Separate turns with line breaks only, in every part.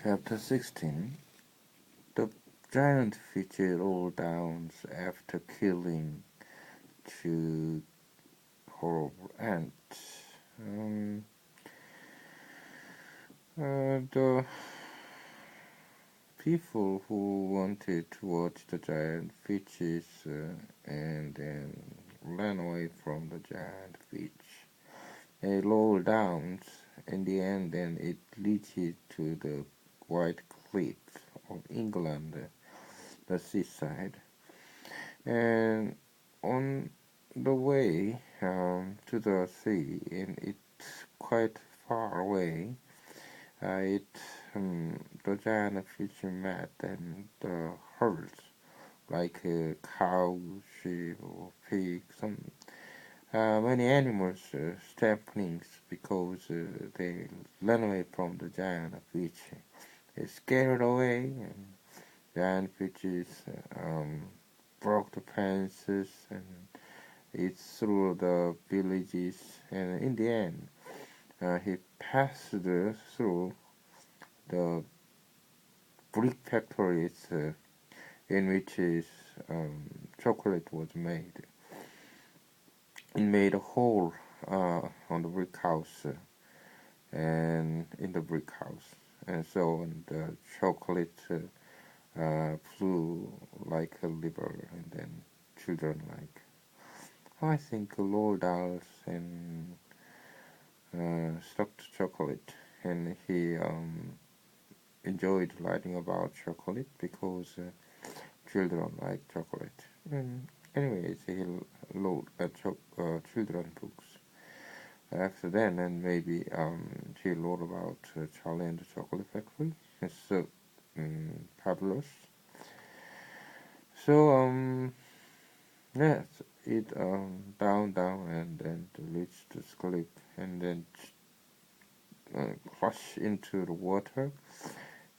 Chapter 16. The giant featured all downs after killing two horrible ants. The people who wanted to watch the giant fishes and then ran away from the giant fish. They rolled down in the end, and it leads to the white cliffs of England, the seaside. And on the way to the sea, and it's quite far away, the giant fish met and the herds, like cows, sheep, or pigs, many animals, stamplings, because they ran away from the giant fish. They scared away, and giant fishes broke the fences and it through the villages, and in the end, he passed through the brick factories in which his chocolate was made. It made a hole on the brick house and in the brick house, and so the chocolate flew like a liver, and then children like, I think, rolled dolls and stuck to chocolate, and he enjoyed writing about chocolate because children like chocolate. And anyways, he wrote children books after then, and maybe he wrote about Charlie and the Chocolate Factory. It's so fabulous. So yes, it down and then reached the cliff and then crash into the water.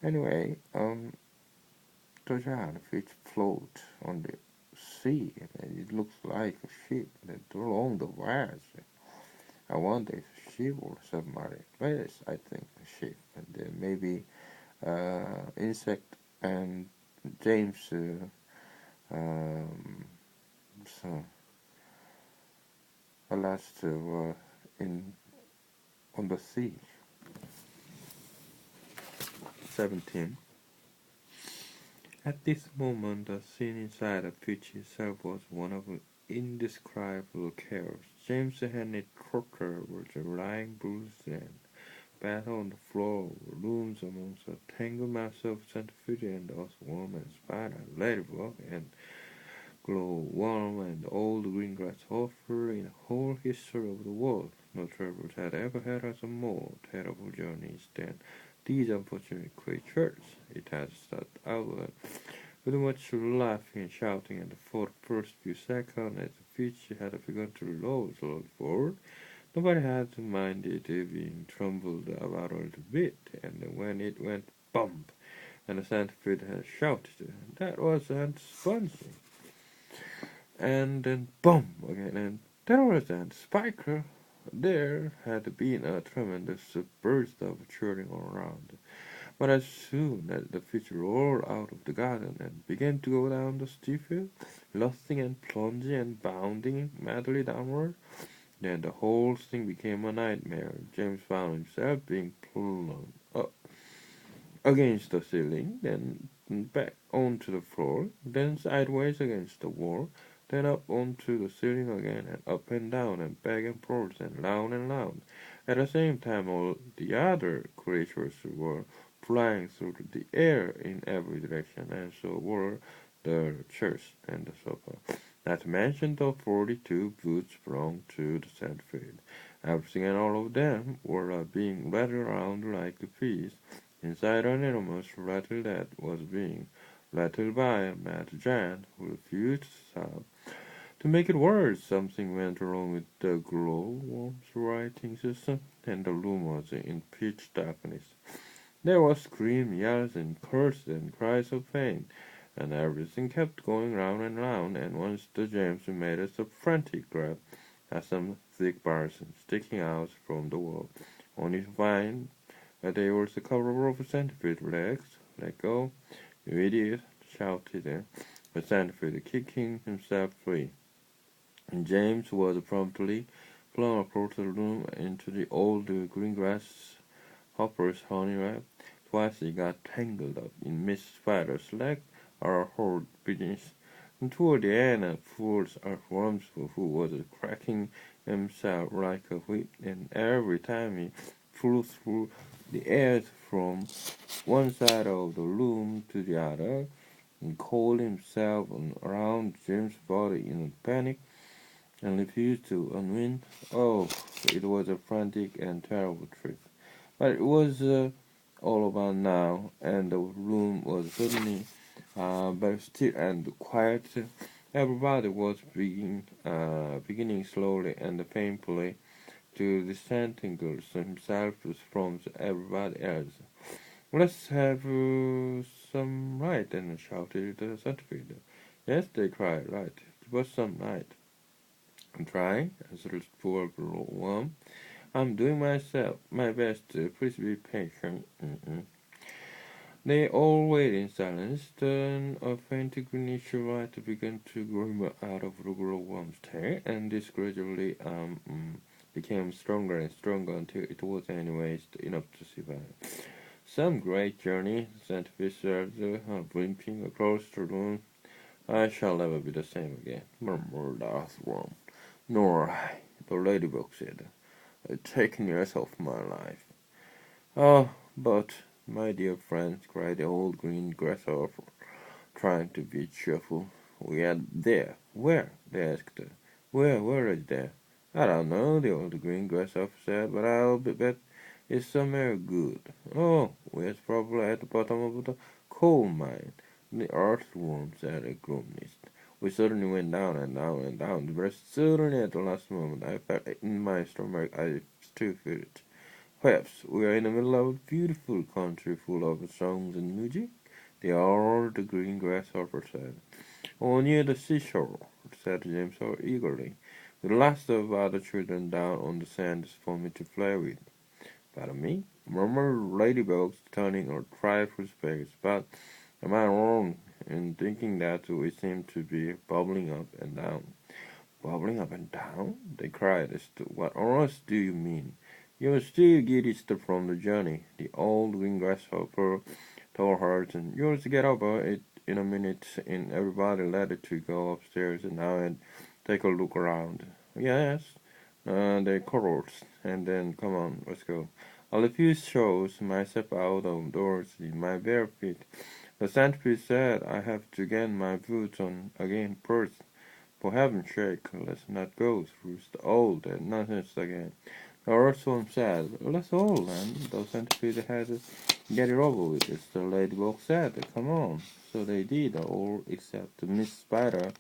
Anyway, the giant fish float on the sea, and it looks like a ship that along the wires. I wonder if a ship or submarine. Well, yes, I think a ship, and then maybe insect and James so last were in on the sea. 17. At this moment, the scene inside the pitch itself was one of indescribable chaos. James Henry Trotter was lying bruised and battered on the floor, looms amongst a tangled mass of centrifuge and earthworm and spider, ladybug and glowworm and old green grasshopper. In the whole history of the world, no travellers had ever had a more terrible journeys than these unfortunate creatures. It had started out with much laughing and shouting, and for the first few seconds, as the fish had begun to roll slowly forward, nobody had minded it being trembled about a little bit, and when it went bump, and the centipede had shouted, that was Aunt Spongy, and then bump again, and that was Aunt Spiker. There had been a tremendous burst of cheering all around. But as soon as the fish rolled out of the garden and began to go down the steep hill, luffing and plunging and bounding madly downward, then the whole thing became a nightmare. James found himself being pulled up against the ceiling, then back onto the floor, then sideways against the wall, then up onto the ceiling again, and up and down, and back and forth, and round and round. At the same time, all the other creatures were flying through the air in every direction, and so were the chairs and the sofa. Not to mention the 42 boots belonged to the centipede. Everything and all of them were being rattled around like the peas inside an enormous rattle that was being rattled by a mad giant who refused to stop. To make it worse, something went wrong with the glowworm's writing system, and the room was in pitch darkness. There were screams, yells, and curses and cries of pain, and everything kept going round and round, and once the James made a frantic grab at some thick bars sticking out from the wall, only to find They was the cover of a centipede legs. Let go, you idiot, shouted the centipede, kicking himself free. And James was promptly flung across the room into the old green grass hopper's honey wrap. Twice he got tangled up in Miss Spider's leg or horrid business. And toward the end, a fool's earthworm who was cracking himself like a whip, and every time he flew through the air from one side of the room to the other, and coiled himself around Jim's body in a panic, and refused to unwind. Oh, it was a frantic and terrible trick. But it was all over now, and the room was suddenly very still and quiet. Everybody was beginning slowly and painfully to disentangle himself from everybody else. Let's have some light, and shouted the centipede. Yes, they cried, right. It was some light. I'm trying, answered the poor worm. I'm doing my best. Please be patient. They all waited in silence. Then a faint greenish light began to glimmer out of the glowworm's tail, and this gradually became stronger and stronger until it was anyways enough to see by. Some great journey, the centipede said, limping across the room. I shall never be the same again, murmured the earthworm. Nor I, the ladybug said. 10 years of my life. Oh, but, my dear friends, cried the old green grasshopper, trying to be cheerful. We are there. Where? They asked. Where is there? I don't know, the old green grasshopper said, but I'll bet it's somewhere good. Oh, it's probably at the bottom of the coal mine. The earthworm said a gloomist. We suddenly went down and down and down. Very suddenly at the last moment I felt it in my stomach. I still feel it. Perhaps we are in the middle of a beautiful country full of songs and music. The old green grasshopper said. Oh, near the seashore, said James so eagerly. The last of other children down on the sands for me to play with. Pardon me, murmured Ladybug, turning a trifle pale. But am I wrong in thinking that we seem to be bubbling up and down? Bubbling up and down? They cried. What on earth do you mean? You're still giddy from the journey, the old green grasshopper told her, and you'll get over it in a minute, and everybody let it to go upstairs and now and take a look around. Yes, they chorused, and then come on, let's go. I refuse shows myself out of doors in my bare feet. The centipede said I have to get my boots on again first. For heaven's sake, let's not go through all that nonsense again. The earthworm said, let's all, then. The centipede had to get it over with. As the ladybug said, come on. So they did, all except Miss Spider,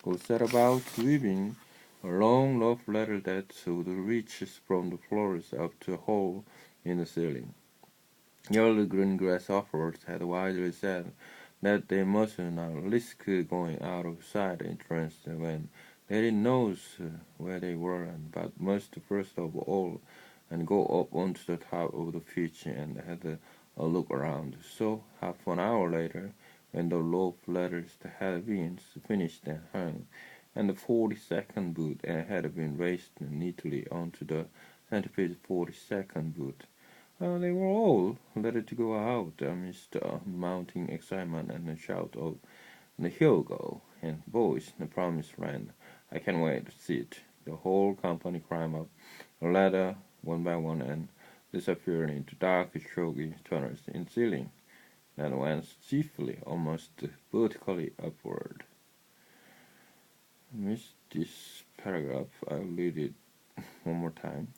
who set about weaving a long love letter that would reach from the floors up to a hole in the ceiling. The old green grasshoppers had wisely said that they must not risk going out of sight entrance when they didn't know where they were, but must first of all and go up onto the top of the pitch and had a look around. So half an hour later, when the love letters had been finished and hung, and the 42nd boot had been raised neatly onto the centipede's 42nd boot, they were all ready to go out amidst mounting excitement and a shout of the "Here we go!" and "Boys, the promised land! I can't wait to see it!" The whole company climbed up the ladder one by one and disappeared into dark, choky tunnels in the ceiling that went swiftly, almost vertically upward. I missed this paragraph. I'll read it one more time.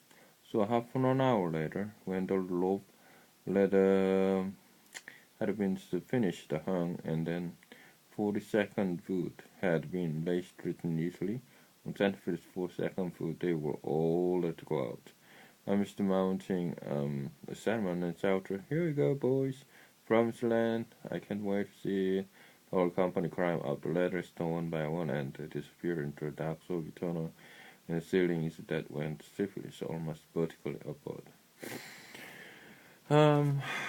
So half an hour later, when the loaf letter had been finished hung, and then 42nd boot had been laced neatly on Sanford's 42nd boot, they were all let go out. Mr. Mounting a sermon and shouted, "Here we go, boys! Promised land! I can't wait to see it." The whole company climbed up the ladders one by one and disappeared into a dark soggy tunnel and the ceilings that went swiftly, almost vertically upward. Um,